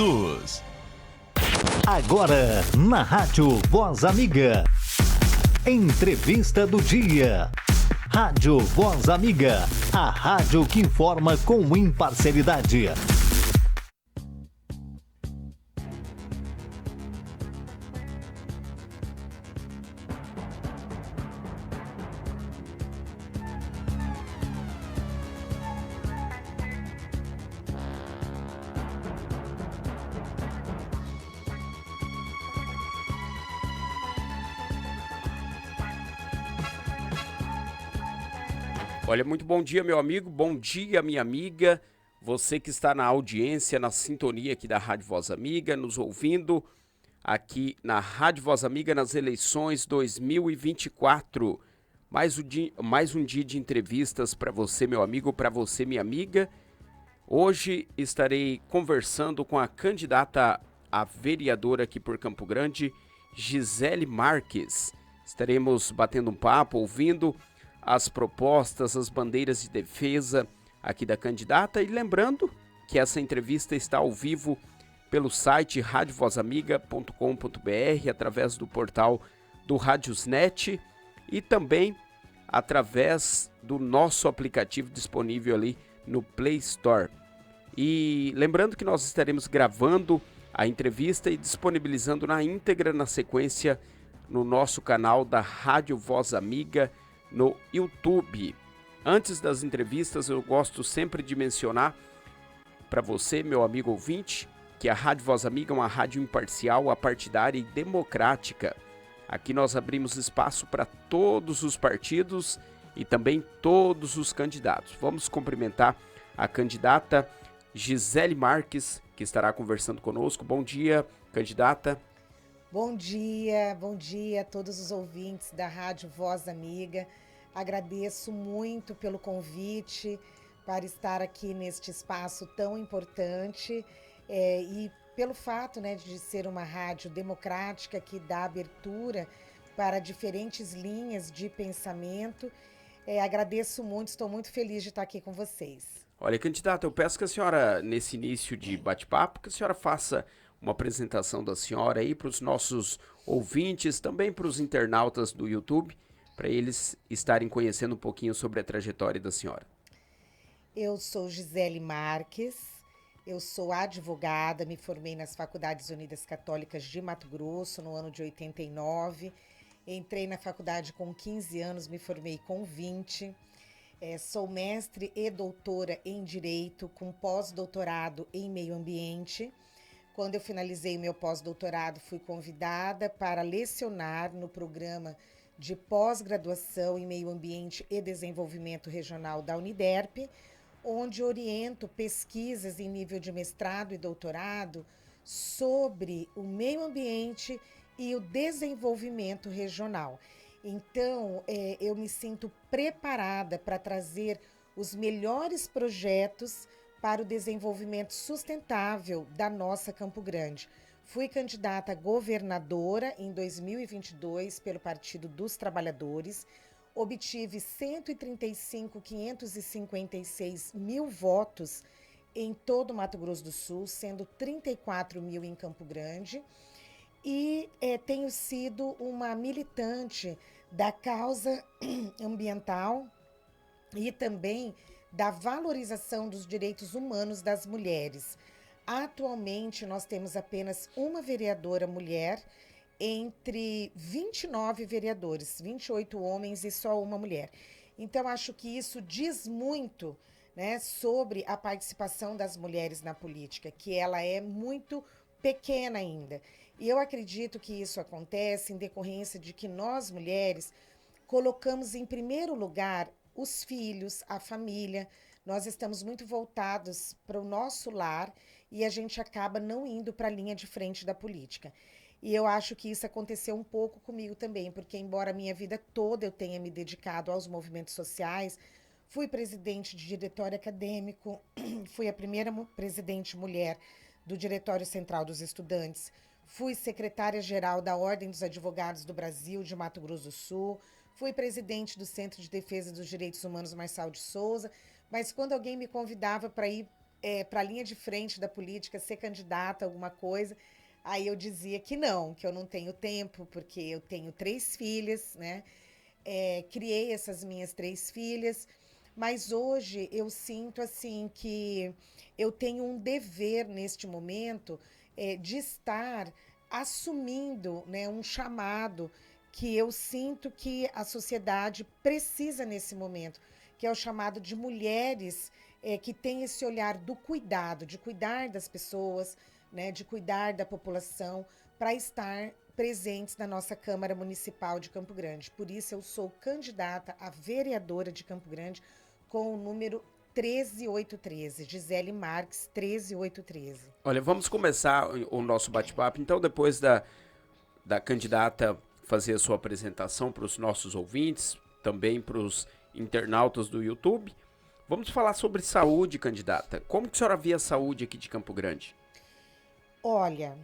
Jesus. Agora, na Rádio Voz Amiga. Entrevista do dia. Rádio Voz Amiga. A rádio que informa com imparcialidade. Olha, muito bom dia, meu amigo, bom dia, minha amiga, você que está na audiência, na sintonia aqui da Rádio Voz Amiga, nos ouvindo aqui na Rádio Voz Amiga nas eleições 2024. Mais um dia de entrevistas para você, meu amigo, para você, minha amiga. Hoje estarei conversando com a candidata a vereadora aqui por Campo Grande, Gisele Marques. Estaremos batendo um papo, ouvindo as propostas, as bandeiras de defesa aqui da candidata, e lembrando que essa entrevista está ao vivo pelo site radiovozamiga.com.br, através do portal do Radiosnet e também através do nosso aplicativo disponível ali no Play Store. E lembrando que nós estaremos gravando a entrevista e disponibilizando na íntegra, na sequência, no nosso canal da Rádio Voz Amiga no YouTube. Antes das entrevistas, eu gosto sempre de mencionar para você, meu amigo ouvinte, que a Rádio Voz Amiga é uma rádio imparcial, apartidária e democrática. Aqui nós abrimos espaço para todos os partidos e também todos os candidatos. Vamos cumprimentar a candidata Gisele Marques, que estará conversando conosco. Bom dia, candidata. Bom dia a todos os ouvintes da Rádio Voz Amiga. Agradeço muito pelo convite para estar aqui neste espaço tão importante e pelo fato, de ser uma rádio democrática que dá abertura para diferentes linhas de pensamento. Agradeço muito, estou muito feliz de estar aqui com vocês. Olha, candidata, eu peço que a senhora, nesse início de bate-papo, que a senhora faça uma apresentação da senhora aí para os nossos ouvintes, também para os internautas do YouTube, para eles estarem conhecendo um pouquinho sobre a trajetória da senhora. Eu sou Gisele Marques, eu sou advogada, me formei nas Faculdades Unidas Católicas de Mato Grosso no ano de 89, entrei na faculdade com 15 anos, me formei com 20, sou mestre e doutora em Direito, com pós-doutorado em Meio Ambiente. Quando eu finalizei meu pós-doutorado, fui convidada para lecionar no programa de pós-graduação em Meio Ambiente e Desenvolvimento Regional da Uniderp, onde oriento pesquisas em nível de mestrado e doutorado sobre o meio ambiente e o desenvolvimento regional. Então, eu me sinto preparada para trazer os melhores projetos para o desenvolvimento sustentável da nossa Campo Grande. Fui candidata a governadora em 2022 pelo Partido dos Trabalhadores, obtive 135.556 mil votos em todo o Mato Grosso do Sul, sendo 34 mil em Campo Grande, e tenho sido uma militante da causa ambiental e também da valorização dos direitos humanos das mulheres. Atualmente, nós temos apenas uma vereadora mulher entre 29 vereadores, 28 homens e só uma mulher. Então, acho que isso diz muito, sobre a participação das mulheres na política, que ela é muito pequena ainda. E eu acredito que isso acontece em decorrência de que nós, mulheres, colocamos em primeiro lugar os filhos, a família. Nós estamos muito voltados para o nosso lar e a gente acaba não indo para a linha de frente da política. E eu acho que isso aconteceu um pouco comigo também, porque embora a minha vida toda eu tenha me dedicado aos movimentos sociais, fui presidente de diretório acadêmico, fui a primeira presidente mulher do Diretório Central dos Estudantes, fui secretária-geral da Ordem dos Advogados do Brasil, de Mato Grosso do Sul, fui presidente do Centro de Defesa dos Direitos Humanos Marçal de Souza, mas quando alguém me convidava para ir para a linha de frente da política, ser candidata a alguma coisa. Aí eu dizia que eu não tenho tempo, porque eu tenho 3 filhas, né? Criei essas minhas 3 filhas, mas hoje eu sinto assim que eu tenho um dever neste momento de estar assumindo, né, um chamado que eu sinto que a sociedade precisa nesse momento, que é o chamado de mulheres que têm esse olhar do cuidado, de cuidar das pessoas, né, de cuidar da população, para estar presentes na nossa Câmara Municipal de Campo Grande. Por isso, eu sou candidata a vereadora de Campo Grande com o número 13813, Gisele Marques, 13813. Olha, vamos começar o nosso bate-papo, então, depois da candidata fazer a sua apresentação para os nossos ouvintes, também para os internautas do YouTube. Vamos falar sobre saúde, candidata. Como que a senhora vê a saúde aqui de Campo Grande? Olha,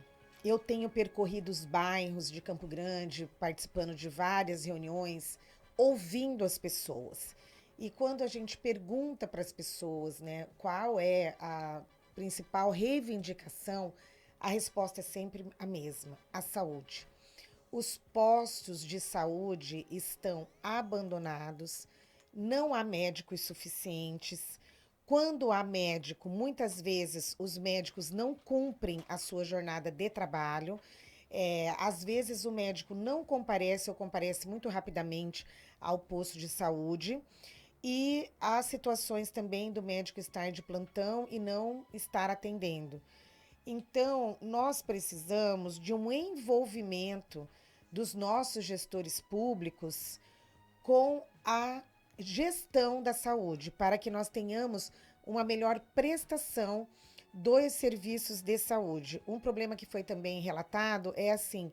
eu tenho percorrido os bairros de Campo Grande, participando de várias reuniões, ouvindo as pessoas. E quando a gente pergunta para as pessoas, né, qual é a principal reivindicação, a resposta é sempre a mesma: a saúde. Os postos de saúde estão abandonados, não há médicos suficientes. Quando há médico, muitas vezes os médicos não cumprem a sua jornada de trabalho. Às vezes o médico não comparece ou comparece muito rapidamente ao posto de saúde. E há situações também do médico estar de plantão e não estar atendendo. Então, nós precisamos de um envolvimento dos nossos gestores públicos com a gestão da saúde, para que nós tenhamos uma melhor prestação dos serviços de saúde. Um problema que foi também relatado é assim,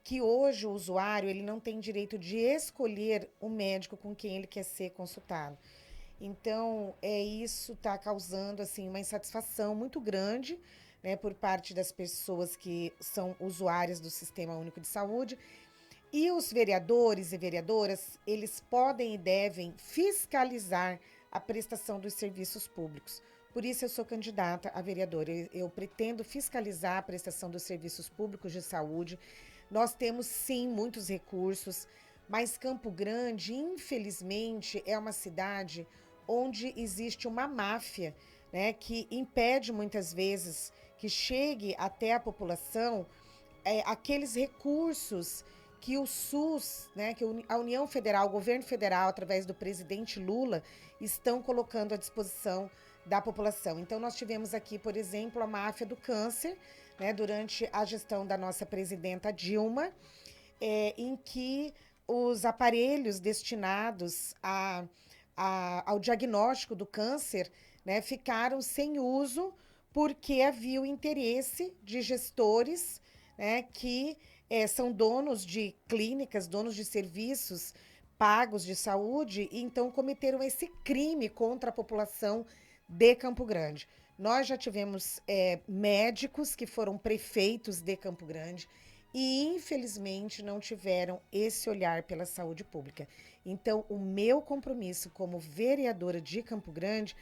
que hoje o usuário ele não tem direito de escolher o médico com quem ele quer ser consultado. Então, isso está causando assim, uma insatisfação muito grande, né, por parte das pessoas que são usuárias do Sistema Único de Saúde. E os vereadores e vereadoras, eles podem e devem fiscalizar a prestação dos serviços públicos. Por isso eu sou candidata a vereadora. Eu pretendo fiscalizar a prestação dos serviços públicos de saúde. Nós temos, sim, muitos recursos, mas Campo Grande, infelizmente, é uma cidade onde existe uma máfia, né, que impede muitas vezes que chegue até a população aqueles recursos que o SUS, né, que a União Federal, o governo federal, através do presidente Lula, estão colocando à disposição da população. Então, nós tivemos aqui, por exemplo, a máfia do câncer, né, durante a gestão da nossa presidenta Dilma, em que os aparelhos destinados ao diagnóstico do câncer, né, ficaram sem uso porque havia o interesse de gestores, né, que são donos de clínicas, donos de serviços pagos de saúde, e então cometeram esse crime contra a população de Campo Grande. Nós já tivemos médicos que foram prefeitos de Campo Grande e, infelizmente, não tiveram esse olhar pela saúde pública. Então, o meu compromisso como vereadora de Campo Grande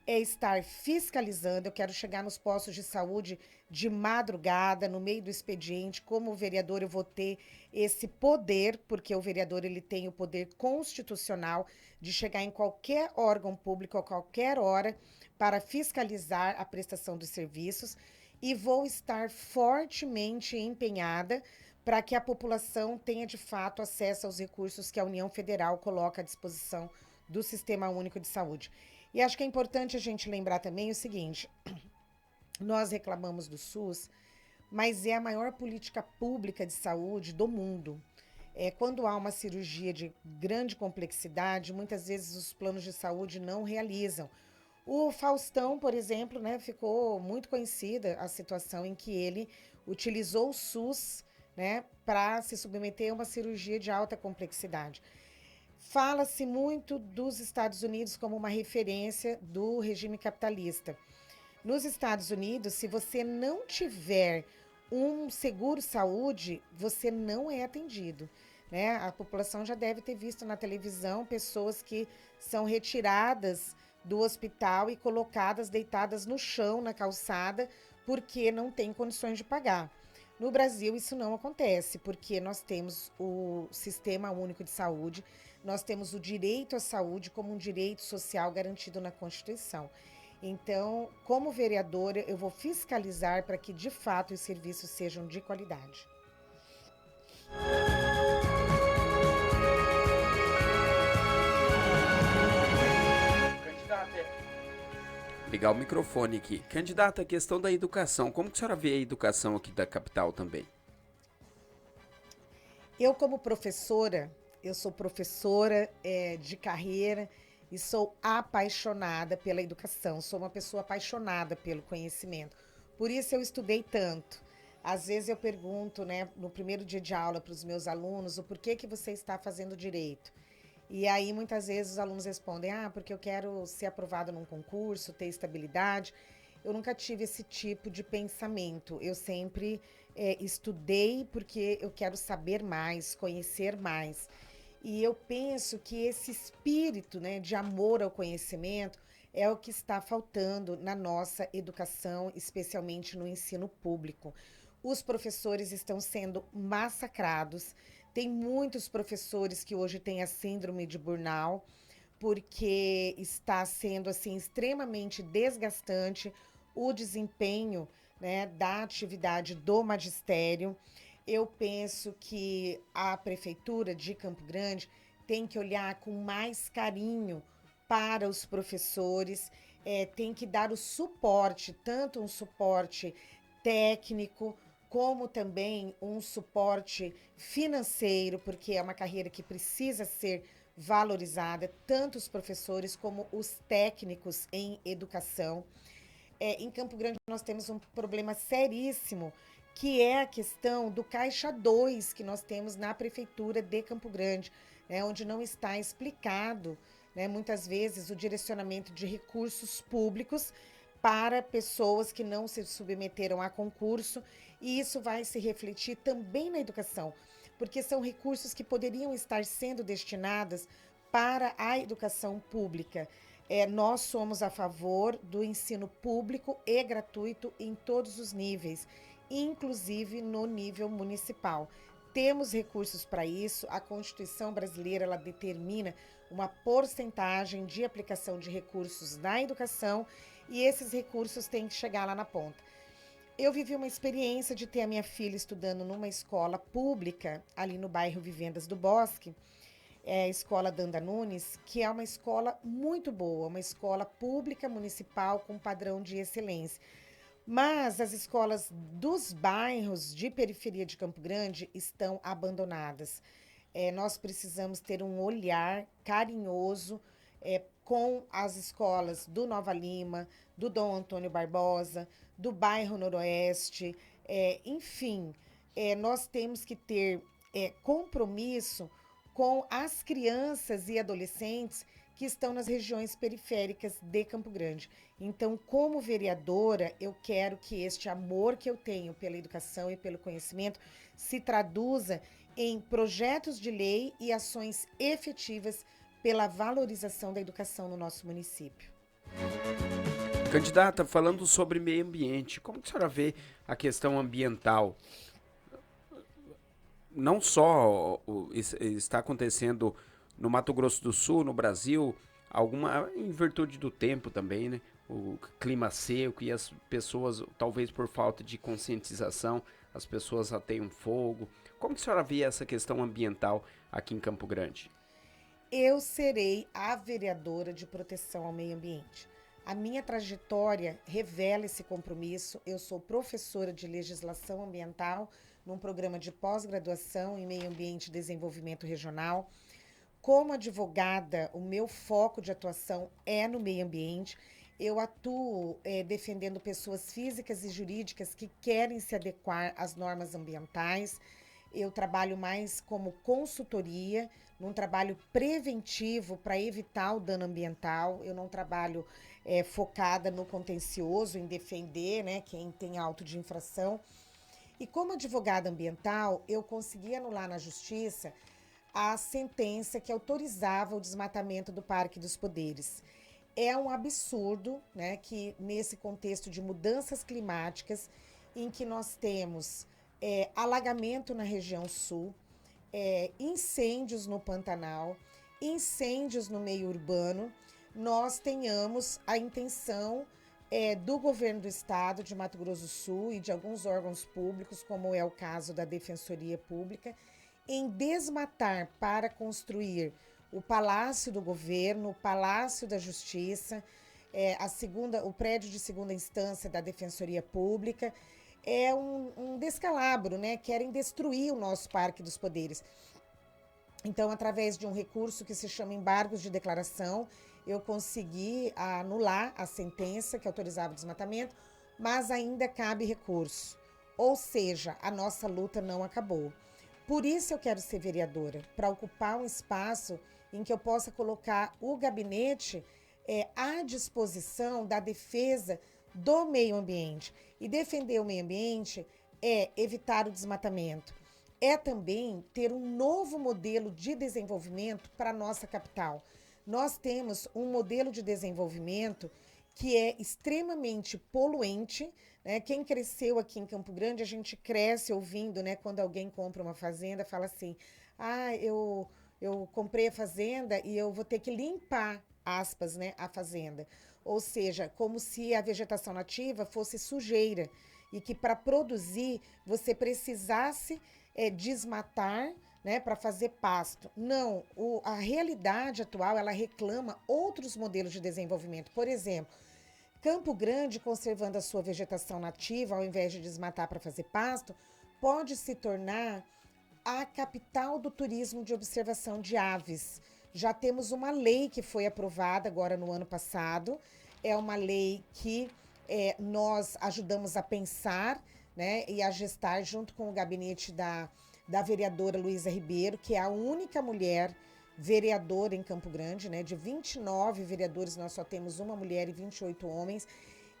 é estar fiscalizando. Eu quero chegar nos postos de saúde de madrugada, no meio do expediente. Como vereador, eu vou ter esse poder, porque o vereador ele tem o poder constitucional de chegar em qualquer órgão público a qualquer hora para fiscalizar a prestação dos serviços, e vou estar fortemente empenhada para que a população tenha, de fato, acesso aos recursos que a União Federal coloca à disposição do Sistema Único de Saúde. E acho que é importante a gente lembrar também o seguinte: nós reclamamos do SUS, mas é a maior política pública de saúde do mundo. Quando há uma cirurgia de grande complexidade, muitas vezes os planos de saúde não realizam. O Faustão, por exemplo, né, ficou muito conhecida a situação em que ele utilizou o SUS, né, para se submeter a uma cirurgia de alta complexidade. Fala-se muito dos Estados Unidos como uma referência do regime capitalista. Nos Estados Unidos, se você não tiver um seguro-saúde, você não é atendido, né? A população já deve ter visto na televisão pessoas que são retiradas do hospital e colocadas, deitadas no chão, na calçada, porque não têm condições de pagar. No Brasil, isso não acontece, porque nós temos o Sistema Único de Saúde, nós temos o direito à saúde como um direito social garantido na Constituição. Então, como vereadora, eu vou fiscalizar para que, de fato, os serviços sejam de qualidade. Ligar o microfone aqui. Candidata, a questão da educação. Como que a senhora vê a educação aqui da capital também? Eu, como professora, eu sou professora de carreira e sou apaixonada pela educação. Sou uma pessoa apaixonada pelo conhecimento. Por isso eu estudei tanto. Às vezes eu pergunto, né, no primeiro dia de aula para os meus alunos, o porquê que você está fazendo direito. E aí, muitas vezes, os alunos respondem, porque eu quero ser aprovado num concurso, ter estabilidade. Eu nunca tive esse tipo de pensamento. Eu sempre estudei porque eu quero saber mais, conhecer mais. E eu penso que esse espírito, né, de amor ao conhecimento é o que está faltando na nossa educação, especialmente no ensino público. Os professores estão sendo massacrados. Tem muitos professores que hoje têm a síndrome de burnout, porque está sendo assim extremamente desgastante o desempenho, né, da atividade do magistério. Eu penso que a Prefeitura de Campo Grande tem que olhar com mais carinho para os professores, tem que dar o suporte, tanto um suporte técnico, como também um suporte financeiro, porque é uma carreira que precisa ser valorizada, tanto os professores como os técnicos em educação. Em Campo Grande nós temos um problema seríssimo, que é a questão do Caixa 2 que nós temos na Prefeitura de Campo Grande, né, onde não está explicado, né, muitas vezes o direcionamento de recursos públicos para pessoas que não se submeteram a concurso, e isso vai se refletir também na educação, porque são recursos que poderiam estar sendo destinados para a educação pública. Nós somos a favor do ensino público e gratuito em todos os níveis, inclusive no nível municipal. Temos recursos para isso, a Constituição brasileira ela determina uma porcentagem de aplicação de recursos na educação e esses recursos têm que chegar lá na ponta. Eu vivi uma experiência de ter a minha filha estudando numa escola pública, ali no bairro Vivendas do Bosque, a Escola Danda Nunes, que é uma escola muito boa, uma escola pública municipal com padrão de excelência. Mas as escolas dos bairros de periferia de Campo Grande estão abandonadas. Nós precisamos ter um olhar carinhoso com as escolas do Nova Lima, do Dom Antônio Barbosa, do bairro Noroeste, enfim, nós temos que ter compromisso com as crianças e adolescentes que estão nas regiões periféricas de Campo Grande. Então, como vereadora, eu quero que este amor que eu tenho pela educação e pelo conhecimento se traduza em projetos de lei e ações efetivas pela valorização da educação no nosso município. Candidata, falando sobre meio ambiente, como que a senhora vê a questão ambiental? Não só está acontecendo no Mato Grosso do Sul, no Brasil, em virtude do tempo também, né? O clima seco e as pessoas, talvez por falta de conscientização, as pessoas ateiam fogo. Como que a senhora vê essa questão ambiental aqui em Campo Grande? Eu serei a vereadora de proteção ao meio ambiente. A minha trajetória revela esse compromisso. Eu sou professora de legislação ambiental num programa de pós-graduação em meio ambiente e desenvolvimento regional. Como advogada, o meu foco de atuação é no meio ambiente. Eu atuo defendendo pessoas físicas e jurídicas que querem se adequar às normas ambientais. Eu trabalho mais como consultoria, num trabalho preventivo para evitar o dano ambiental. Eu não trabalho focada no contencioso, em defender, né, quem tem auto de infração. E como advogada ambiental, eu consegui anular na justiça a sentença que autorizava o desmatamento do Parque dos Poderes. é um absurdo, né, que nesse contexto de mudanças climáticas, em que nós temos alagamento na região sul, incêndios no Pantanal, incêndios no meio urbano, nós tenhamos a intenção do governo do estado de Mato Grosso do Sul e de alguns órgãos públicos, como é o caso da Defensoria Pública, em desmatar para construir o Palácio do Governo, o Palácio da Justiça, o prédio de segunda instância da Defensoria Pública. É um descalabro, né? Querem destruir o nosso Parque dos Poderes. Então, através de um recurso que se chama embargos de declaração, eu consegui anular a sentença que autorizava o desmatamento, mas ainda cabe recurso. Ou seja, a nossa luta não acabou. Por isso eu quero ser vereadora, para ocupar um espaço em que eu possa colocar o gabinete à disposição da defesa do meio ambiente. E defender o meio ambiente é evitar o desmatamento. É também ter um novo modelo de desenvolvimento para a nossa capital. Nós temos um modelo de desenvolvimento que é extremamente poluente, né? Quem cresceu aqui em Campo Grande, a gente cresce ouvindo, né? Quando alguém compra uma fazenda, fala assim, eu comprei a fazenda e eu vou ter que limpar, aspas, né, a fazenda. Ou seja, como se a vegetação nativa fosse sujeira e que para produzir você precisasse desmatar, né, para fazer pasto. Não, a realidade atual, ela reclama outros modelos de desenvolvimento. Por exemplo, Campo Grande, conservando a sua vegetação nativa, ao invés de desmatar para fazer pasto, pode se tornar a capital do turismo de observação de aves. Já temos uma lei que foi aprovada agora no ano passado, é uma lei que nós ajudamos a pensar, né, e a gestar junto com o gabinete da vereadora Luísa Ribeiro, que é a única mulher vereadora em Campo Grande, né? De 29 vereadores, nós só temos uma mulher e 28 homens.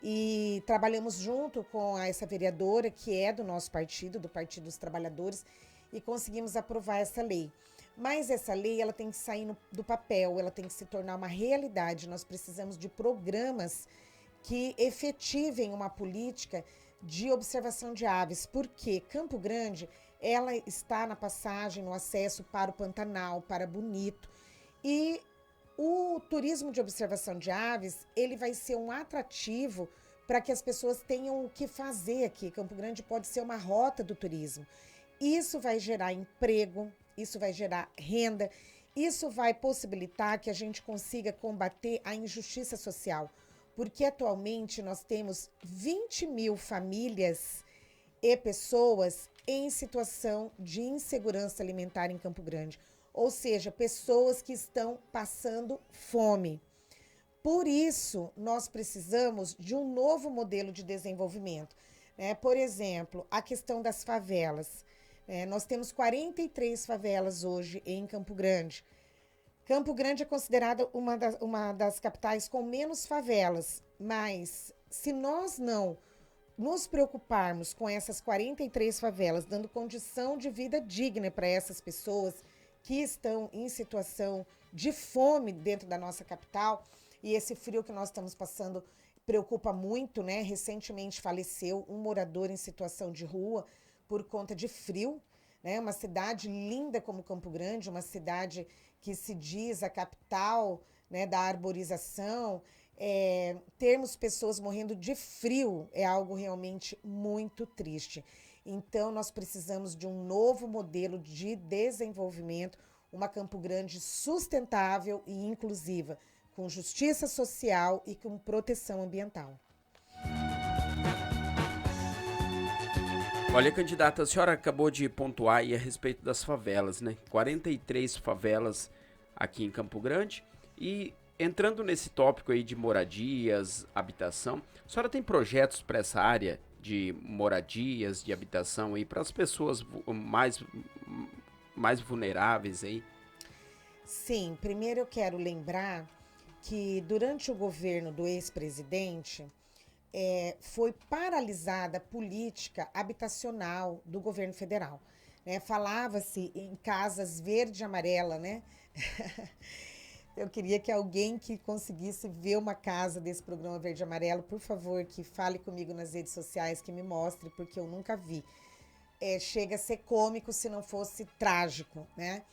E trabalhamos junto com essa vereadora, que é do nosso partido, do Partido dos Trabalhadores, e conseguimos aprovar essa lei. Mas essa lei, ela tem que sair do papel, ela tem que se tornar uma realidade. Nós precisamos de programas que efetivem uma política de observação de aves, porque Campo Grande, ela está na passagem, no acesso para o Pantanal, para Bonito, e o turismo de observação de aves, ele vai ser um atrativo para que as pessoas tenham o que fazer aqui. Campo Grande pode ser uma rota do turismo. Isso vai gerar emprego, isso vai gerar renda, isso vai possibilitar que a gente consiga combater a injustiça social, porque atualmente nós temos 20 mil famílias e pessoas em situação de insegurança alimentar em Campo Grande, ou seja, pessoas que estão passando fome. Por isso, nós precisamos de um novo modelo de desenvolvimento, né? Por exemplo, a questão das favelas. Nós temos 43 favelas hoje em Campo Grande. Campo Grande é considerada uma das capitais com menos favelas, mas se nós não nos preocuparmos com essas 43 favelas, dando condição de vida digna para essas pessoas que estão em situação de fome dentro da nossa capital, e esse frio que nós estamos passando preocupa muito, né? Recentemente faleceu um morador em situação de rua por conta de frio, né? Uma cidade linda como Campo Grande, uma cidade que se diz a capital, né, da arborização. Termos pessoas morrendo de frio é algo realmente muito triste. Então, nós precisamos de um novo modelo de desenvolvimento, uma Campo Grande sustentável e inclusiva, com justiça social e com proteção ambiental. Olha, candidata, a senhora acabou de pontuar aí a respeito das favelas, né? 43 favelas aqui em Campo Grande. E entrando nesse tópico aí de moradias, habitação, a senhora tem projetos para essa área de moradias, de habitação aí para as pessoas mais vulneráveis aí? Sim, primeiro eu quero lembrar que durante o governo do ex-presidente foi paralisada a política habitacional do governo federal, né? Falava-se em casas verde e amarela, né? Eu queria que alguém que conseguisse ver uma casa desse programa Verde e Amarelo, por favor, que fale comigo nas redes sociais, que me mostre, porque eu nunca vi. Chega a ser cômico se não fosse trágico, né?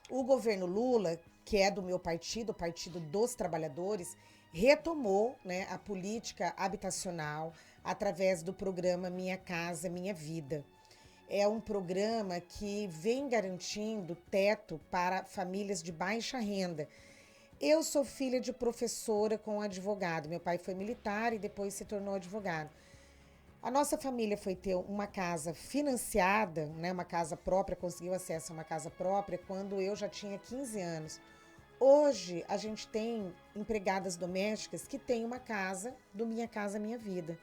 O governo Lula, que é do meu partido, o Partido dos Trabalhadores, retomou, né, a política habitacional através do programa Minha Casa Minha Vida. É um programa que vem garantindo teto para famílias de baixa renda. Eu sou filha de professora com advogado. Meu pai foi militar e depois se tornou advogado. A nossa família foi ter uma casa financiada, né, uma casa própria, conseguiu acesso a uma casa própria quando eu já tinha 15 anos. Hoje, a gente tem empregadas domésticas que têm uma casa do Minha Casa Minha Vida.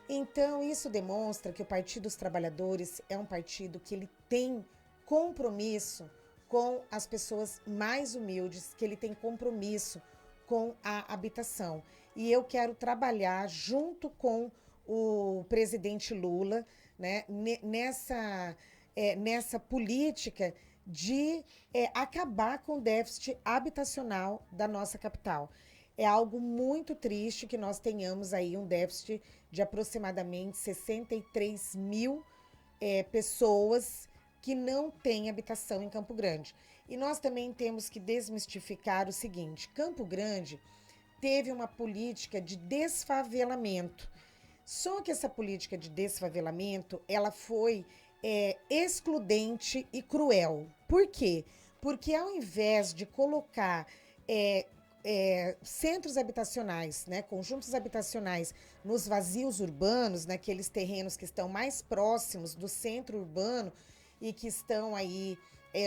Então, isso demonstra que o Partido dos Trabalhadores é um partido que ele tem compromisso com as pessoas mais humildes, que ele tem compromisso com a habitação. E eu quero trabalhar junto com o presidente Lula, né, nessa política de acabar com o déficit habitacional da nossa capital. É algo muito triste que nós tenhamos aí um déficit de aproximadamente 63 mil pessoas que não têm habitação em Campo Grande. E nós também temos que desmistificar o seguinte: Campo Grande teve uma política de desfavelamento. Só que essa política de desfavelamento, ela foi excludente e cruel. Por quê? Porque ao invés de colocar centros habitacionais, né, conjuntos habitacionais nos vazios urbanos, naqueles terrenos que estão mais próximos do centro urbano e que estão aí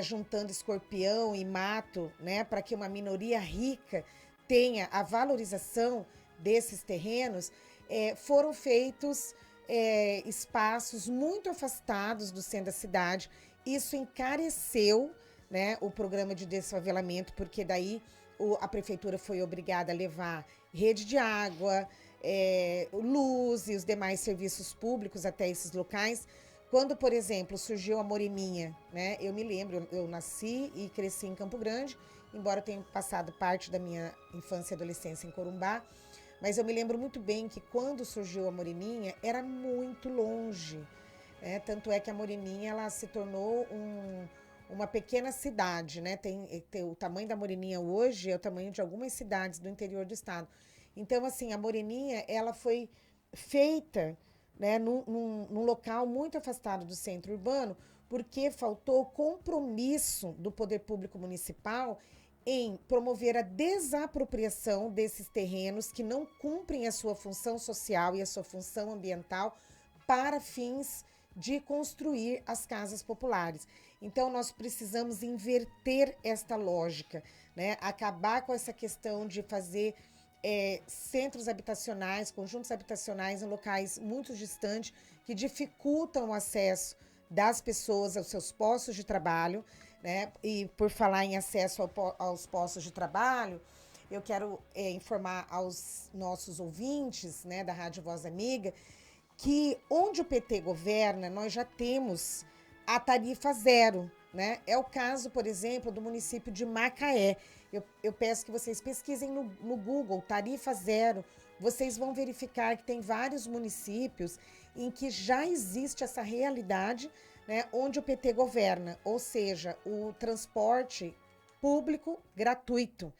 juntando escorpião e mato, né, para que uma minoria rica tenha a valorização desses terrenos, foram feitos espaços muito afastados do centro da cidade. Isso encareceu, né, o programa de desfavelamento, porque daí a prefeitura foi obrigada a levar rede de água, luz e os demais serviços públicos até esses locais. Quando, por exemplo, surgiu a Moreninha, né, eu me lembro, eu nasci e cresci em Campo Grande, embora eu tenha passado parte da minha infância e adolescência em Corumbá, mas eu me lembro muito bem que quando surgiu a Moreninha, era muito longe. Tanto é que a Moreninha ela se tornou uma pequena cidade, né? O tamanho da Moreninha hoje é o tamanho de algumas cidades do interior do estado. Então, assim, a Moreninha ela foi feita, né, num local muito afastado do centro urbano, porque faltou compromisso do poder público municipal em promover a desapropriação desses terrenos que não cumprem a sua função social e a sua função ambiental para fins de construir as casas populares. Então, nós precisamos inverter esta lógica, né? Acabar com essa questão de fazer centros habitacionais, conjuntos habitacionais em locais muito distantes, que dificultam o acesso das pessoas aos seus postos de trabalho, né? E por falar em acesso aos postos de trabalho, eu quero informar aos nossos ouvintes, né, da Rádio Voz Amiga, que onde o PT governa, nós já temos a tarifa zero, né? É o caso, por exemplo, do município de Macaé. Eu peço que vocês pesquisem no Google, tarifa zero. Vocês vão verificar que tem vários municípios em que já existe essa realidade, né, onde o PT governa, ou seja, o transporte público gratuito.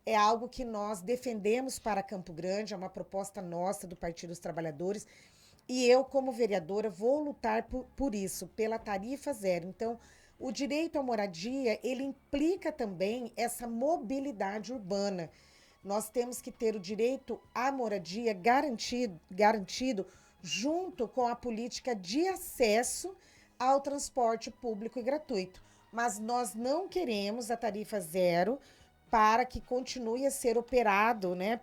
É algo que nós defendemos para Campo Grande, é uma proposta nossa do Partido dos Trabalhadores, e eu, como vereadora, vou lutar por isso, pela tarifa zero. Então, o direito à moradia, ele implica também essa mobilidade urbana. Nós temos que ter o direito à moradia garantido junto com a política de acesso ao transporte público e gratuito. Mas nós não queremos a tarifa zero para que continue a ser operado, né,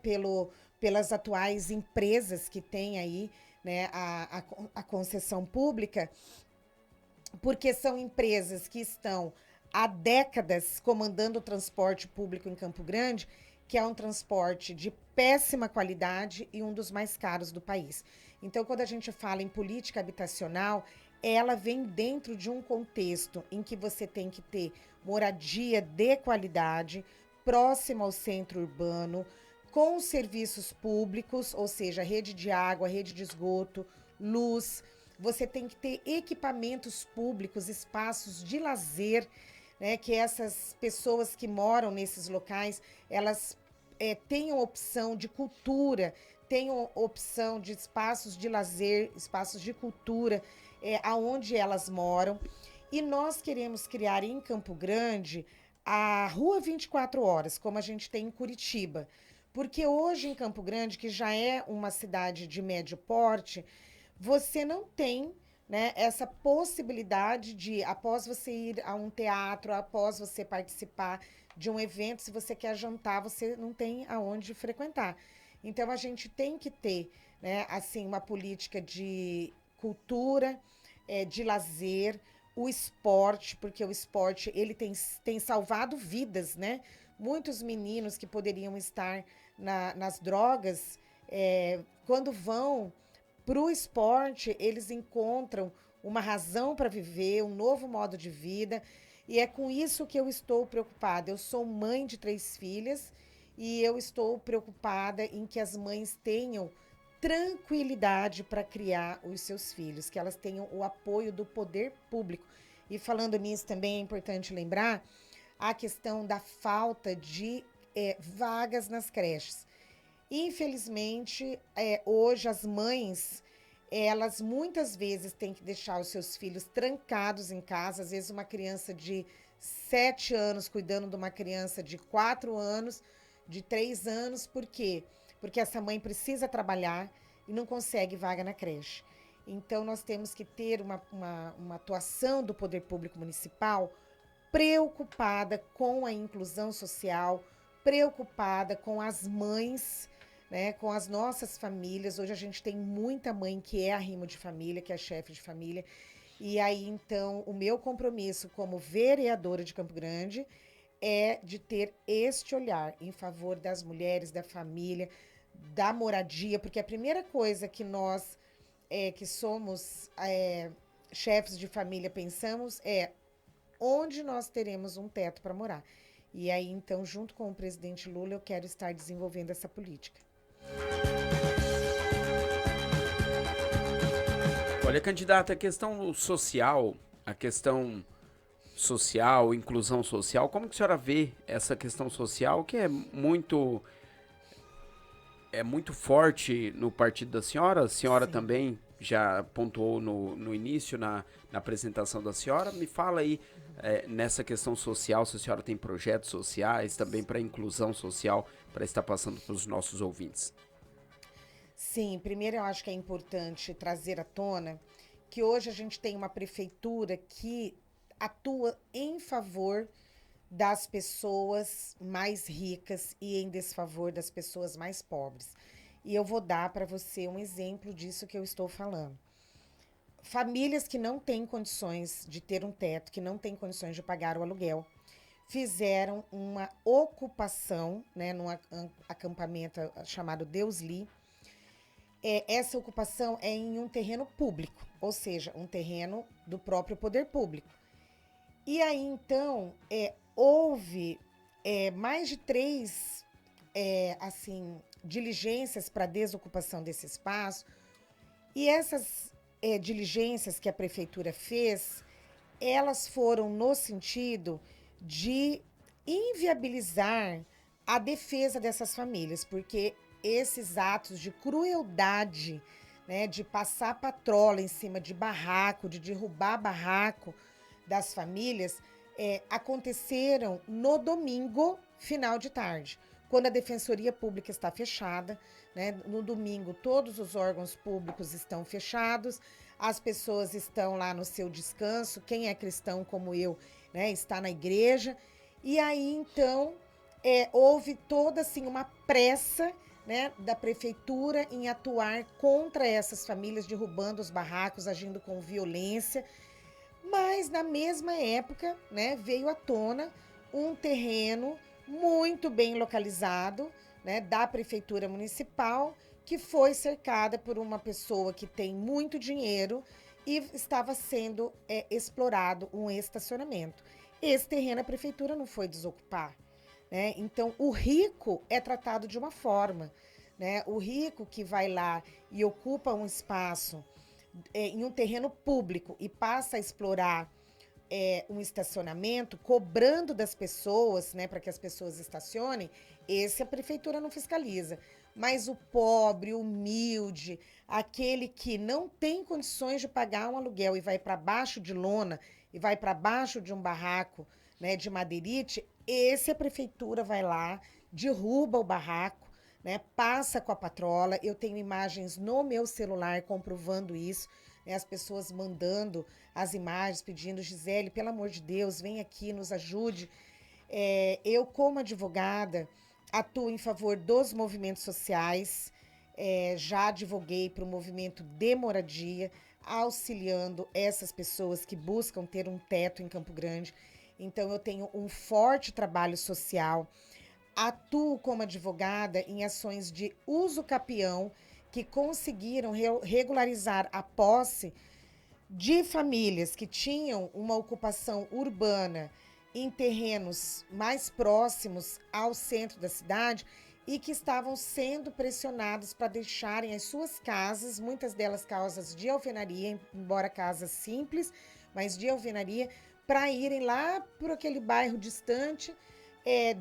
pelas atuais empresas que têm aí, né, a concessão pública, porque são empresas que estão há décadas comandando o transporte público em Campo Grande, que é um transporte de péssima qualidade e um dos mais caros do país. Então, quando a gente fala em política habitacional, ela vem dentro de um contexto em que você tem que ter moradia de qualidade, próximo ao centro urbano, com serviços públicos, ou seja, rede de água, rede de esgoto, luz. Você tem que ter equipamentos públicos, espaços de lazer, né, que essas pessoas que moram nesses locais, elas tenham opção de cultura, tenham opção de espaços de lazer, espaços de cultura, aonde elas moram. E nós queremos criar em Campo Grande a Rua 24 Horas, como a gente tem em Curitiba. Porque hoje em Campo Grande, que já é uma cidade de médio porte, você não tem, né, essa possibilidade de, após você ir a um teatro, após você participar de um evento, se você quer jantar, você não tem aonde frequentar. Então, a gente tem que ter, né, assim, uma política de cultura, de lazer, o esporte, porque o esporte ele tem salvado vidas, né? Muitos meninos que poderiam estar nas drogas, quando vão para o esporte, eles encontram uma razão para viver, um novo modo de vida. E é com isso que eu estou preocupada. Eu sou mãe de 3 filhas e eu estou preocupada em que as mães tenham tranquilidade para criar os seus filhos, que elas tenham o apoio do poder público. E falando nisso também é importante lembrar a questão da falta de vagas nas creches. Infelizmente, hoje as mães, elas muitas vezes têm que deixar os seus filhos trancados em casa. Às vezes uma criança de 7 anos cuidando de uma criança de 4 anos, de 3 anos. Por quê? Porque essa mãe precisa trabalhar e não consegue vaga na creche. Então, nós temos que ter uma atuação do poder público municipal preocupada com a inclusão social, preocupada com as mães, né, com as nossas famílias. Hoje a gente tem muita mãe que é arrimo de família, que é chefe de família. E aí, então, o meu compromisso como vereadora de Campo Grande é de ter este olhar em favor das mulheres, da família, da moradia, porque a primeira coisa que nós, que somos chefes de família, pensamos onde nós teremos um teto para morar. E aí, então, junto com o presidente Lula, eu quero estar desenvolvendo essa política. Olha, candidata, a questão social, inclusão social, como que a senhora vê essa questão social, que é muito forte no partido da senhora? A senhora Sim. também já pontuou no início, na apresentação da senhora. Me fala aí, nessa questão social, se a senhora tem projetos sociais também para inclusão social, para estar passando para os nossos ouvintes. Sim, primeiro eu acho que é importante trazer à tona que hoje a gente tem uma prefeitura que atua em favor das pessoas mais ricas e em desfavor das pessoas mais pobres. E eu vou dar para você um exemplo disso que eu estou falando. Famílias que não têm condições de ter um teto, que não têm condições de pagar o aluguel, fizeram uma ocupação, né, num acampamento chamado Deus Li. Essa ocupação é em um terreno público, ou seja, um terreno do próprio poder público. E aí, então, houve mais de 3 diligências para desocupação desse espaço. E essas diligências que a prefeitura fez, elas foram no sentido de inviabilizar a defesa dessas famílias, porque esses atos de crueldade, né, de passar patrola em cima de barraco, de derrubar barraco das famílias, aconteceram no domingo, final de tarde, quando a Defensoria Pública está fechada, né? No domingo, todos os órgãos públicos estão fechados, as pessoas estão lá no seu descanso, quem é cristão como eu, né, está na igreja, e aí, então, houve toda, assim, uma pressa, né, da prefeitura em atuar contra essas famílias, derrubando os barracos, agindo com violência. Mas, na mesma época, né, veio à tona um terreno muito bem localizado, né, da prefeitura municipal, que foi cercada por uma pessoa que tem muito dinheiro e estava sendo explorado um estacionamento. Esse terreno a prefeitura não foi desocupar, né? Então, o rico é tratado de uma forma, né? O rico que vai lá e ocupa um espaço em um terreno público e passa a explorar um estacionamento, cobrando das pessoas, né, para que as pessoas estacionem, esse a prefeitura não fiscaliza. Mas o pobre, o humilde, aquele que não tem condições de pagar um aluguel e vai para baixo de lona, e vai para baixo de um barraco, né, de madeirite, esse a prefeitura vai lá, derruba o barraco, né, passa com a patrola. Eu tenho imagens no meu celular comprovando isso, né, as pessoas mandando as imagens, pedindo: Gisele, pelo amor de Deus, vem aqui, nos ajude. Eu, como advogada, atuo em favor dos movimentos sociais, já advoguei para o movimento de moradia, auxiliando essas pessoas que buscam ter um teto em Campo Grande. Então, eu tenho um forte trabalho social. Atuo como advogada em ações de uso capião que conseguiram regularizar a posse de famílias que tinham uma ocupação urbana em terrenos mais próximos ao centro da cidade e que estavam sendo pressionados para deixarem as suas casas, muitas delas casas de alvenaria, embora casas simples, mas de alvenaria, para irem lá por aquele bairro distante,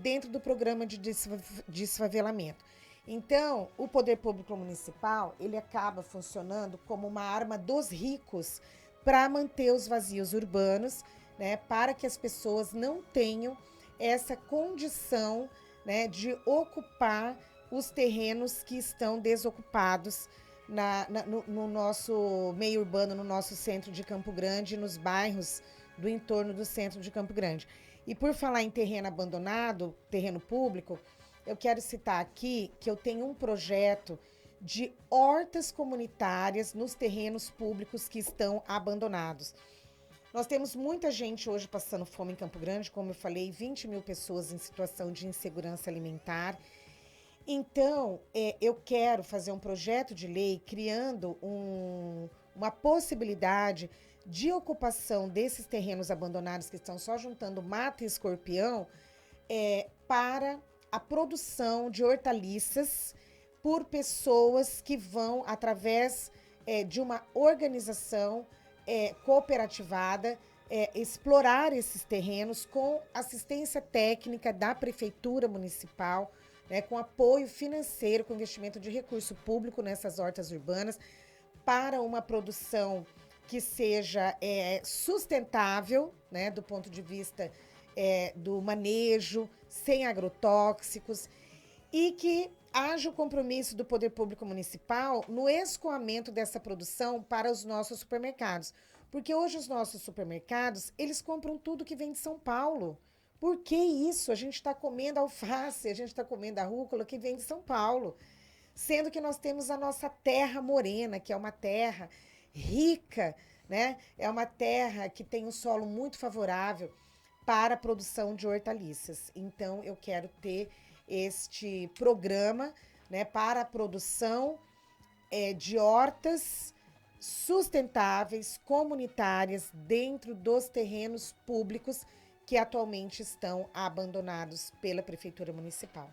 dentro do programa de desfavelamento. Então, o poder público municipal, ele acaba funcionando como uma arma dos ricos para manter os vazios urbanos, né, para que as pessoas não tenham essa condição, né, de ocupar os terrenos que estão desocupados no nosso meio urbano, no nosso centro de Campo Grande, nos bairros do entorno do centro de Campo Grande. E por falar em terreno abandonado, terreno público, eu quero citar aqui que eu tenho um projeto de hortas comunitárias nos terrenos públicos que estão abandonados. Nós temos muita gente hoje passando fome em Campo Grande, como eu falei, 20 mil pessoas em situação de insegurança alimentar. Então, eu quero fazer um projeto de lei criando uma possibilidade de ocupação desses terrenos abandonados que estão só juntando mata e escorpião para a produção de hortaliças por pessoas que vão, através de uma organização cooperativada, explorar esses terrenos com assistência técnica da Prefeitura Municipal, né, com apoio financeiro, com investimento de recurso público nessas hortas urbanas, para uma produção que seja sustentável, né, do ponto de vista do manejo, sem agrotóxicos, e que haja o compromisso do poder público municipal no escoamento dessa produção para os nossos supermercados. Porque hoje os nossos supermercados, eles compram tudo que vem de São Paulo. Por que isso? A gente está comendo alface, a gente está comendo a rúcula que vem de São Paulo. Sendo que nós temos a nossa terra morena, que é uma terra rica, né? É uma terra que tem um solo muito favorável para a produção de hortaliças. Então, eu quero ter este programa, né, para a produção de hortas sustentáveis, comunitárias, dentro dos terrenos públicos que atualmente estão abandonados pela Prefeitura Municipal.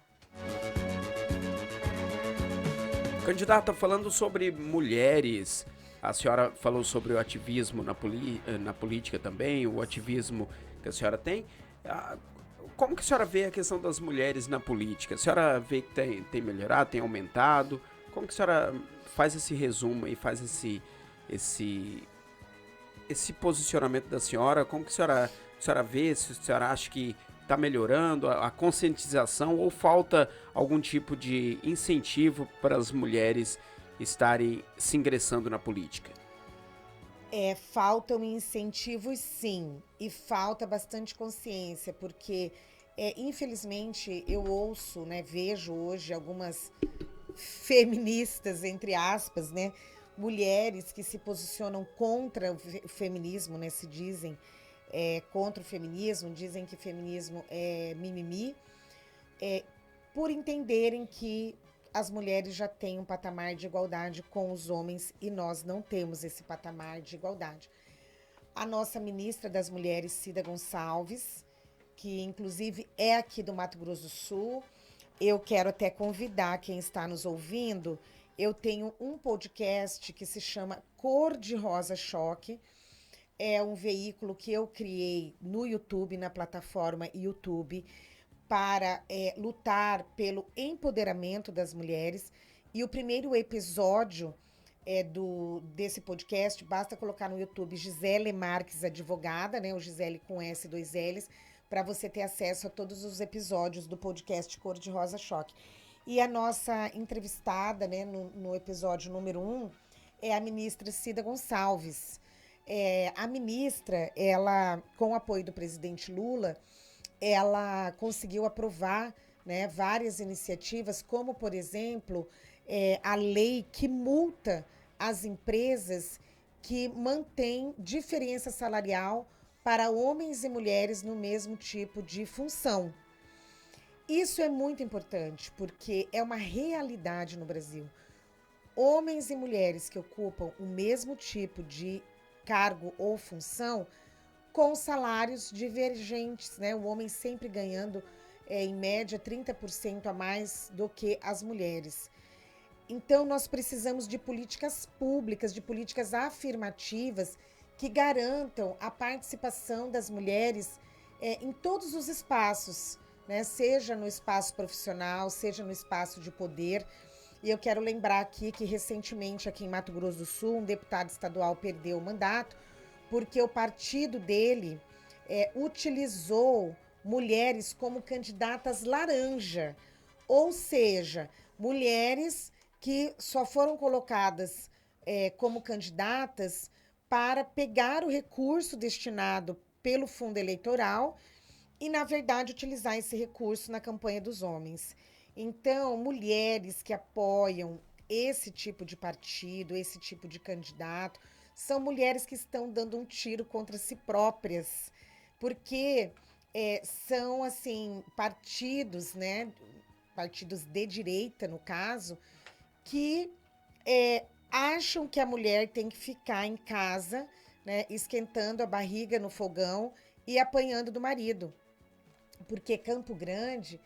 Candidata, falando sobre mulheres, a senhora falou sobre o ativismo na política também, o ativismo que a senhora tem. Como que a senhora vê a questão das mulheres na política? A senhora vê que tem melhorado, tem aumentado? Como que a senhora faz esse resumo e faz esse posicionamento da senhora? Como que a senhora vê? Se a senhora acha que está melhorando a conscientização ou falta algum tipo de incentivo para as mulheres estarem se ingressando na política? Faltam incentivos, sim, e falta bastante consciência, porque infelizmente eu ouço, né, vejo hoje algumas feministas, entre aspas, né, mulheres que se posicionam contra o feminismo, né, se dizem contra o feminismo, dizem que feminismo é mimimi, por entenderem que as mulheres já têm um patamar de igualdade com os homens e nós não temos esse patamar de igualdade. A nossa ministra das Mulheres, Cida Gonçalves, que inclusive é aqui do Mato Grosso do Sul. Eu quero até convidar quem está nos ouvindo. Eu tenho um podcast que se chama Cor de Rosa Choque. É um veículo que eu criei no YouTube, na plataforma YouTube, para lutar pelo empoderamento das mulheres. E o primeiro episódio desse podcast, basta colocar no YouTube Gisele Marques Advogada, né? O Gisele com S, 2 L's, para você ter acesso a todos os episódios do podcast Cor de Rosa Choque. E a nossa entrevistada, né, no episódio número 1, é a ministra Cida Gonçalves. A ministra, ela, com o apoio do presidente Lula, ela conseguiu aprovar, né, várias iniciativas, como, por exemplo, a lei que multa as empresas que mantêm diferença salarial para homens e mulheres no mesmo tipo de função. Isso é muito importante, porque é uma realidade no Brasil. Homens e mulheres que ocupam o mesmo tipo de cargo ou função com salários divergentes, né? O homem sempre ganhando, em média, 30% a mais do que as mulheres. Então, nós precisamos de políticas públicas, de políticas afirmativas que garantam a participação das mulheres em todos os espaços, né? Seja no espaço profissional, seja no espaço de poder. E eu quero lembrar aqui que, recentemente, aqui em Mato Grosso do Sul, um deputado estadual perdeu o mandato porque o partido dele utilizou mulheres como candidatas laranja, ou seja, mulheres que só foram colocadas como candidatas para pegar o recurso destinado pelo fundo eleitoral e, na verdade, utilizar esse recurso na campanha dos homens. Então, mulheres que apoiam esse tipo de partido, esse tipo de candidato, são mulheres que estão dando um tiro contra si próprias, porque são, assim, partidos, né, partidos de direita, no caso, que acham que a mulher tem que ficar em casa, né, esquentando a barriga no fogão e apanhando do marido. Porque Campo Grande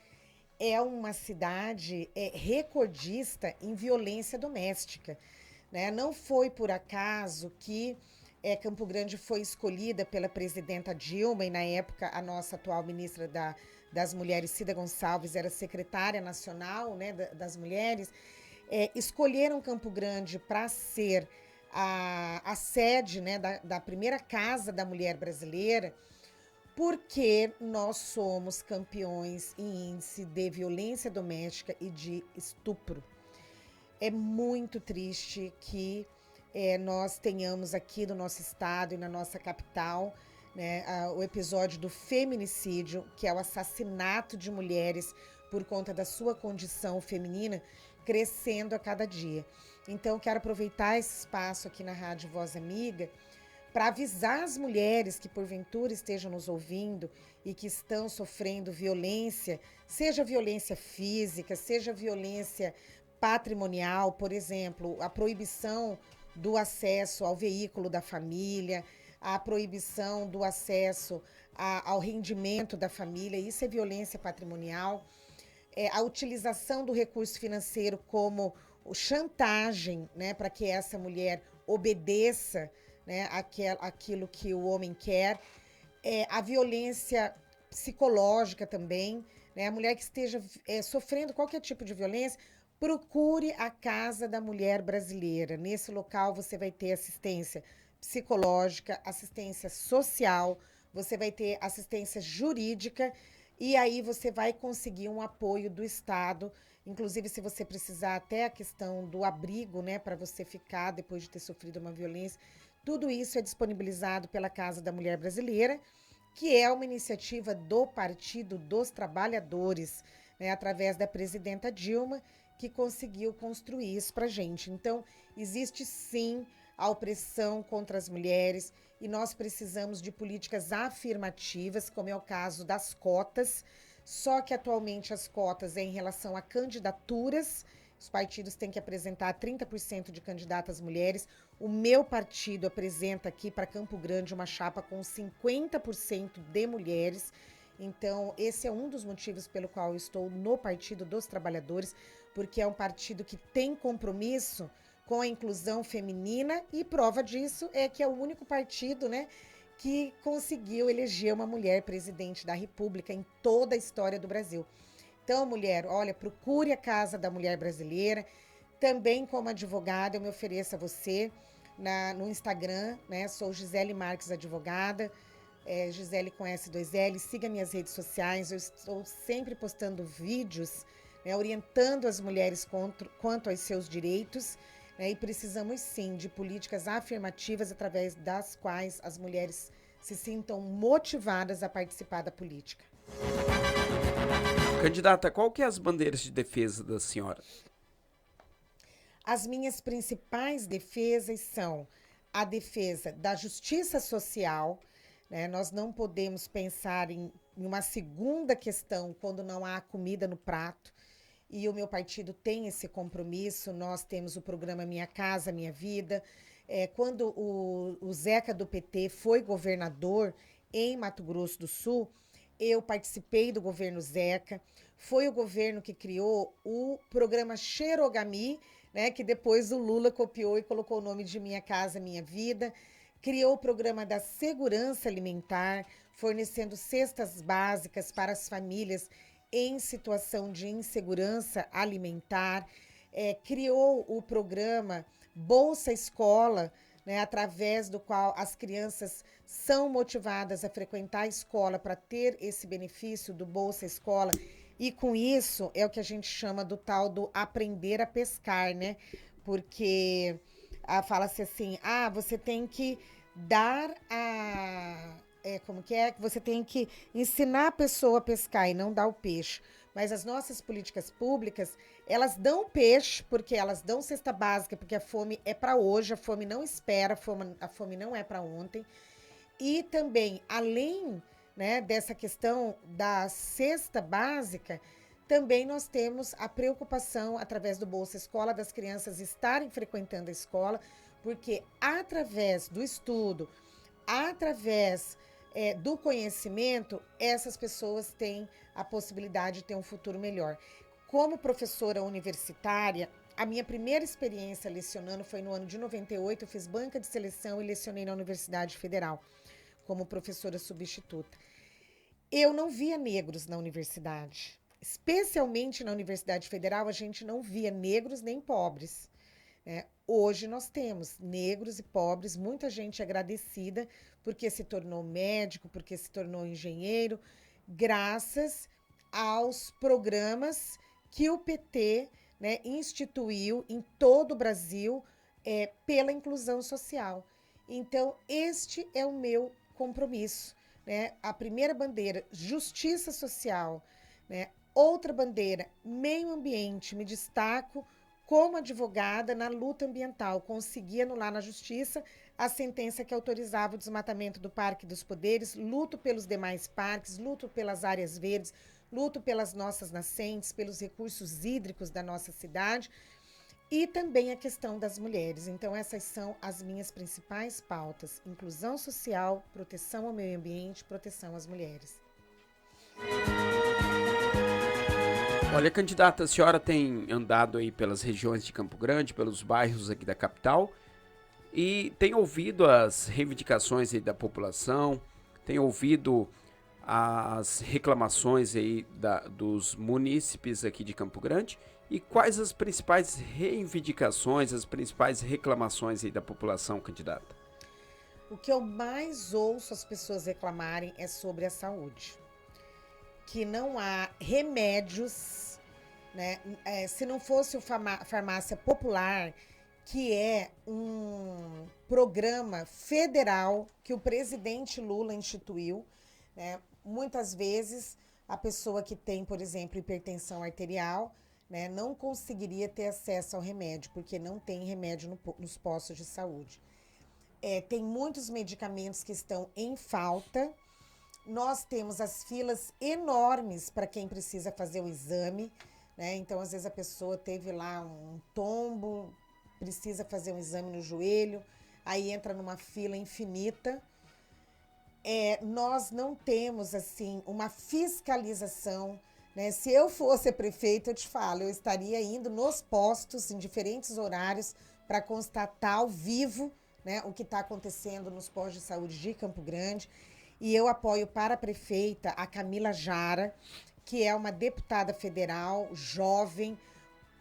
é uma cidade recordista em violência doméstica, né? Não foi por acaso que Campo Grande foi escolhida pela presidenta Dilma e, na época, a nossa atual ministra das Mulheres, Cida Gonçalves, era secretária nacional, né, das mulheres. Escolheram Campo Grande para ser a sede, né, da primeira Casa da Mulher Brasileira, porque nós somos campeões em índice de violência doméstica e de estupro. É muito triste que nós tenhamos aqui no nosso estado e na nossa capital, né, o episódio do feminicídio, que é o assassinato de mulheres por conta da sua condição feminina, crescendo a cada dia. Então, quero aproveitar esse espaço aqui na Rádio Voz Amiga para avisar as mulheres que porventura estejam nos ouvindo e que estão sofrendo violência, seja violência física, seja violência patrimonial, por exemplo, a proibição do acesso ao veículo da família, a proibição do acesso ao rendimento da família, isso é violência patrimonial. A utilização do recurso financeiro como chantagem, né, para que essa mulher obedeça, né, aquilo que o homem quer, a violência psicológica também, né, a mulher que esteja sofrendo qualquer tipo de violência, procure a Casa da Mulher Brasileira. Nesse local você vai ter assistência psicológica, assistência social, você vai ter assistência jurídica e aí você vai conseguir um apoio do Estado, inclusive se você precisar até a questão do abrigo, né, para você ficar depois de ter sofrido uma violência. Tudo isso é disponibilizado pela Casa da Mulher Brasileira, que é uma iniciativa do Partido dos Trabalhadores, né, através da presidenta Dilma, que conseguiu construir isso para a gente. Então, existe sim a opressão contra as mulheres e nós precisamos de políticas afirmativas, como é o caso das cotas, só que atualmente as cotas é em relação a candidaturas. Os partidos têm que apresentar 30% de candidatas mulheres. O meu partido apresenta aqui para Campo Grande uma chapa com 50% de mulheres. Então, esse é um dos motivos pelo qual eu estou no Partido dos Trabalhadores, porque é um partido que tem compromisso com a inclusão feminina e prova disso é que é o único partido, né, que conseguiu eleger uma mulher presidente da República em toda a história do Brasil. Então, mulher, olha, procure a Casa da Mulher Brasileira. Também como advogada, eu me ofereço a você no Instagram, né? Sou Gisele Marques Advogada, Gisele com S2L. Siga minhas redes sociais, eu estou sempre postando vídeos, né, orientando as mulheres quanto aos seus direitos, né, e precisamos sim de políticas afirmativas através das quais as mulheres se sintam motivadas a participar da política. Candidata, qual que é as bandeiras de defesa da senhora? As minhas principais defesas são a defesa da justiça social, né? Nós não podemos pensar em uma segunda questão quando não há comida no prato. E o meu partido tem esse compromisso. Nós temos o programa Minha Casa, Minha Vida. Quando o Zeca do PT foi governador em Mato Grosso do Sul, eu participei do governo Zeca. Foi o governo que criou o programa Xerogami, né, que depois o Lula copiou e colocou o nome de Minha Casa, Minha Vida. Criou o programa da segurança alimentar, fornecendo cestas básicas para as famílias em situação de insegurança alimentar. Criou o programa Bolsa Escola, né, através do qual as crianças são motivadas a frequentar a escola para ter esse benefício do Bolsa Escola. E com isso é o que a gente chama do tal do aprender a pescar, né? Porque fala-se assim, você tem que dar como que é? Você tem que ensinar a pessoa a pescar e não dar o peixe. Mas as nossas políticas públicas, elas dão peixe, porque elas dão cesta básica, porque a fome é para hoje, a fome não espera, a fome não é para ontem. E também, além, né, dessa questão da cesta básica, também nós temos a preocupação, através do Bolsa Escola, das crianças estarem frequentando a escola, porque através do estudo, através do conhecimento, essas pessoas têm a possibilidade de ter um futuro melhor. Como professora universitária, a minha primeira experiência lecionando foi no ano de 98, eu fiz banca de seleção e lecionei na Universidade Federal, como professora substituta. Eu não via negros na universidade. Especialmente na Universidade Federal, a gente não via negros nem pobres. Hoje nós temos negros e pobres, muita gente agradecida porque se tornou médico, porque se tornou engenheiro, graças aos programas que o PT, né, instituiu em todo o Brasil pela inclusão social. Então, este é o meu compromisso, né? A primeira bandeira, justiça social, né? Outra bandeira, meio ambiente. Me destaco como advogada na luta ambiental. Consegui anular na justiça a sentença que autorizava o desmatamento do Parque dos Poderes, luto pelos demais parques, luto pelas áreas verdes, luto pelas nossas nascentes, pelos recursos hídricos da nossa cidade, e também a questão das mulheres. Então, essas são as minhas principais pautas: inclusão social, proteção ao meio ambiente, proteção às mulheres. Olha, candidata, a senhora tem andado aí pelas regiões de Campo Grande, pelos bairros aqui da capital, e tem ouvido as reivindicações aí da população, tem ouvido as reclamações aí dos munícipes aqui de Campo Grande. E quais as principais reivindicações, as principais reclamações aí da população, candidata? O que eu mais ouço as pessoas reclamarem é sobre a saúde. Que não há remédios, né? Se não fosse o Farmácia Popular, que é um programa federal que o presidente Lula instituiu, né? Muitas vezes a pessoa que tem, por exemplo, hipertensão arterial, né, não conseguiria ter acesso ao remédio, porque não tem remédio nos postos de saúde. Tem muitos medicamentos que estão em falta. Nós temos as filas enormes para quem precisa fazer o exame, né? Então, às vezes, a pessoa teve lá um tombo, precisa fazer um exame no joelho, aí entra numa fila infinita. nós não temos, assim, uma fiscalização, né? Se eu fosse prefeito, eu te falo, eu estaria indo nos postos, em diferentes horários, para constatar ao vivo, né, o que está acontecendo nos postos de saúde de Campo Grande. E eu apoio para a prefeita a Camila Jara, que é uma deputada federal, jovem,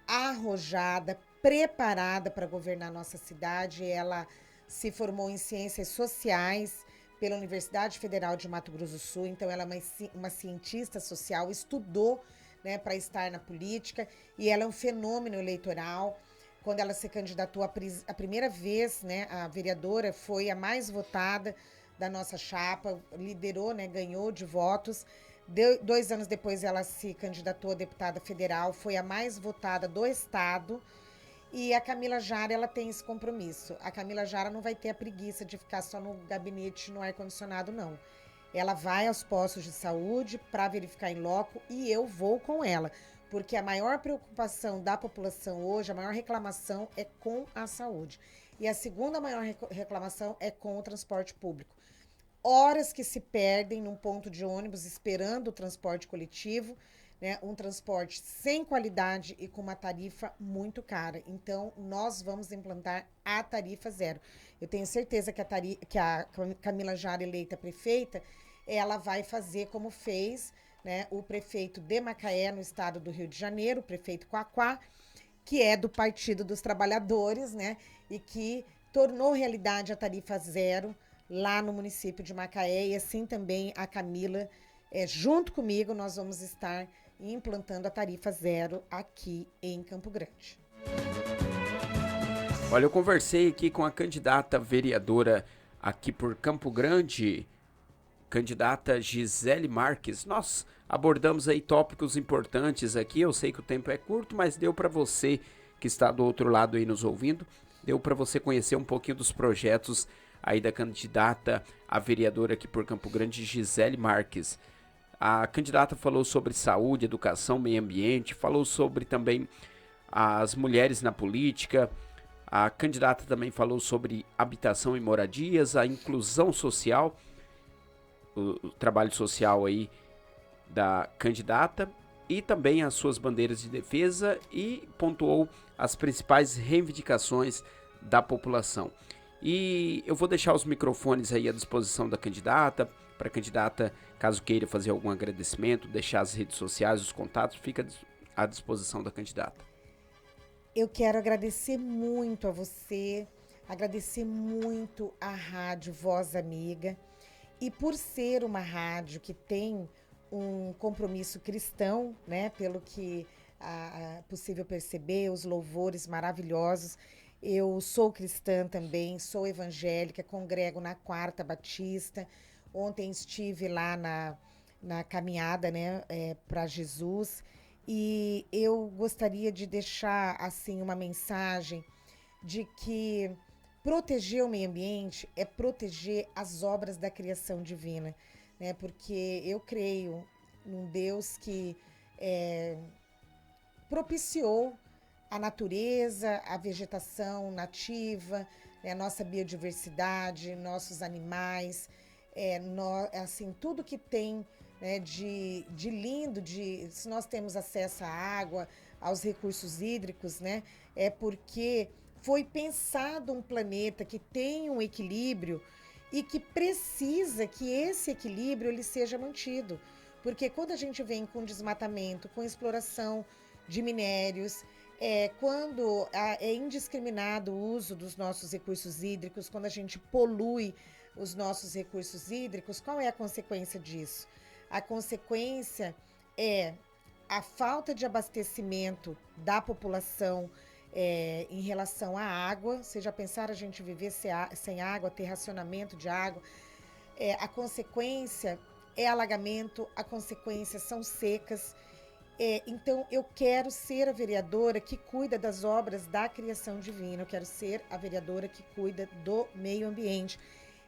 arrojada, preparada para governar nossa cidade. Ela se formou em Ciências Sociais pela Universidade Federal de Mato Grosso do Sul, então ela é uma cientista social, estudou, né, para estar na política, e ela é um fenômeno eleitoral. Quando ela se candidatou a primeira vez, né, a vereadora foi a mais votada da nossa chapa, liderou, né, ganhou de votos. 2 anos depois ela se candidatou a deputada federal, foi a mais votada do estado. E a Camila Jara, ela tem esse compromisso. A Camila Jara não vai ter a preguiça de ficar só no gabinete, no ar-condicionado, não. Ela vai aos postos de saúde para verificar em loco e eu vou com ela. Porque a maior preocupação da população hoje, a maior reclamação é com a saúde. E a segunda maior reclamação é com o transporte público. Horas que se perdem num ponto de ônibus esperando o transporte coletivo, né, um transporte sem qualidade e com uma tarifa muito cara. Então, nós vamos implantar a tarifa zero. Eu tenho certeza que a Camila Jara, eleita prefeita, ela vai fazer como fez, né, o prefeito de Macaé, no estado do Rio de Janeiro, o prefeito Quaquá, que é do Partido dos Trabalhadores, né, e que tornou realidade a tarifa zero lá no município de Macaé. E assim também a Camila, junto comigo, nós vamos estar implantando a tarifa zero aqui em Campo Grande. Olha, eu conversei aqui com a candidata vereadora aqui por Campo Grande, candidata Gisele Marques. Nós abordamos aí tópicos importantes aqui. Eu sei que o tempo é curto, mas deu para você que está do outro lado aí nos ouvindo, deu para você conhecer um pouquinho dos projetos aí da candidata a vereadora aqui por Campo Grande, Gisele Marques. A candidata falou sobre saúde, educação, meio ambiente, falou sobre também as mulheres na política. A candidata também falou sobre habitação e moradias, a inclusão social, o trabalho social aí da candidata e também as suas bandeiras de defesa, e pontuou as principais reivindicações da população. E eu vou deixar os microfones aí à disposição da candidata, para a candidata, caso queira fazer algum agradecimento, deixar as redes sociais, os contatos, fica à disposição da candidata. Eu quero agradecer muito a você, agradecer muito à Rádio Voz Amiga, e por ser uma rádio que tem um compromisso cristão, né, pelo que é possível perceber, os louvores maravilhosos. Eu sou cristã também, sou evangélica, congrego na Quarta Batista. Ontem estive lá na caminhada, né, para Jesus, e eu gostaria de deixar assim uma mensagem de que proteger o meio ambiente é proteger as obras da criação divina, né? Porque eu creio num Deus que propiciou a natureza, a vegetação nativa, né, a nossa biodiversidade, nossos animais, assim, tudo que tem, né, de lindo, se nós temos acesso à água, aos recursos hídricos, né, é porque foi pensado um planeta que tem um equilíbrio e que precisa que esse equilíbrio ele seja mantido. Porque quando a gente vem com desmatamento, com exploração de minérios, quando é indiscriminado o uso dos nossos recursos hídricos, quando a gente polui os nossos recursos hídricos, qual é a consequência disso? A consequência é a falta de abastecimento da população em relação à água. Vocês já pensaram a gente viver sem água, ter racionamento de água? A consequência é alagamento, a consequência são secas. Então, eu quero ser a vereadora que cuida das obras da criação divina, eu quero ser a vereadora que cuida do meio ambiente.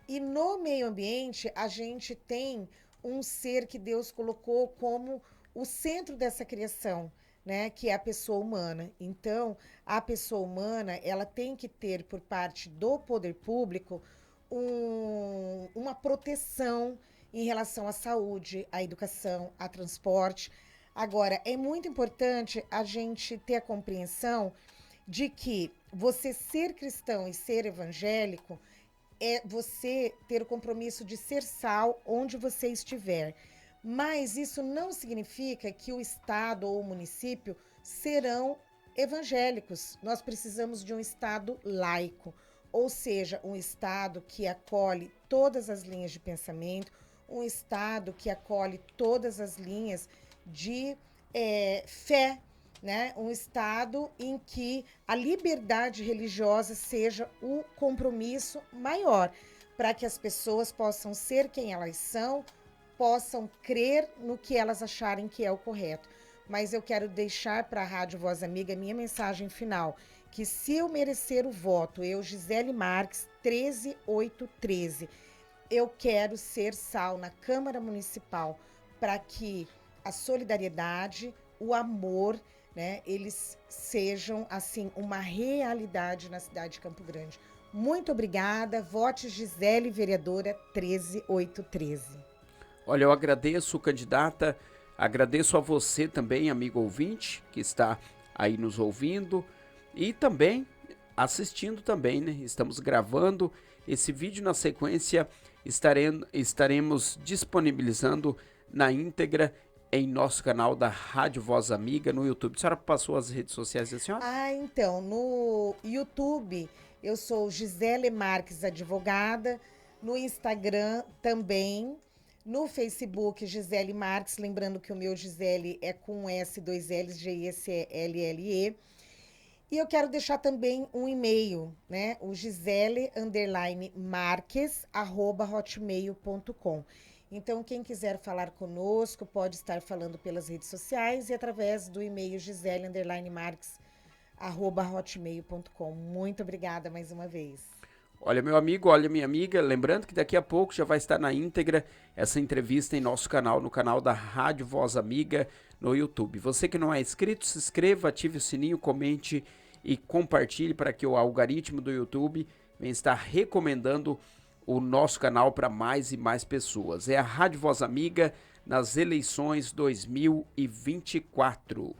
E no meio ambiente, a gente tem um ser que Deus colocou como o centro dessa criação, né, que é a pessoa humana. Então, a pessoa humana, ela tem que ter, por parte do poder público, uma proteção em relação à saúde, à educação, a transporte. Agora, é muito importante a gente ter a compreensão de que você ser cristão e ser evangélico é você ter o compromisso de ser sal onde você estiver. Mas isso não significa que o Estado ou o município serão evangélicos. Nós precisamos de um Estado laico, ou seja, um Estado que acolhe todas as linhas de pensamento, um Estado que acolhe todas as linhas de fé, né? Um Estado em que a liberdade religiosa seja o compromisso maior, para que as pessoas possam ser quem elas são, possam crer no que elas acharem que é o correto. Mas eu quero deixar para a Rádio Voz Amiga minha mensagem final, que se eu merecer o voto, eu, Gisele Marques, 13813, eu quero ser sal na Câmara Municipal para que a solidariedade, o amor, né, eles sejam, assim, uma realidade na cidade de Campo Grande. Muito obrigada. Vote Gisele, vereadora 13813. Olha, eu agradeço, candidata, agradeço a você também, amigo ouvinte, que está aí nos ouvindo e também assistindo também, né? Estamos gravando esse vídeo, na sequência estaremos disponibilizando na íntegra em nosso canal da Rádio Voz Amiga no YouTube. A senhora passou as redes sociais da senhora? Então, no YouTube eu sou Gisele Marques Advogada, no Instagram também, no Facebook Gisele Marques, lembrando que o meu Gisele é com S, 2 L's, G-I-S-E-L-L-E. E eu quero deixar também um e-mail, né? O gisele_marques@hotmail.com. Então, quem quiser falar conosco pode estar falando pelas redes sociais e através do e-mail gisele_marques@hotmail.com. Muito obrigada mais uma vez. Olha, meu amigo, olha, minha amiga, lembrando que daqui a pouco já vai estar na íntegra essa entrevista em nosso canal, no canal da Rádio Voz Amiga no YouTube. Você que não é inscrito, se inscreva, ative o sininho, comente e compartilhe para que o algoritmo do YouTube venha estar recomendando o nosso canal para mais e mais pessoas. É a Rádio Voz Amiga nas eleições 2024.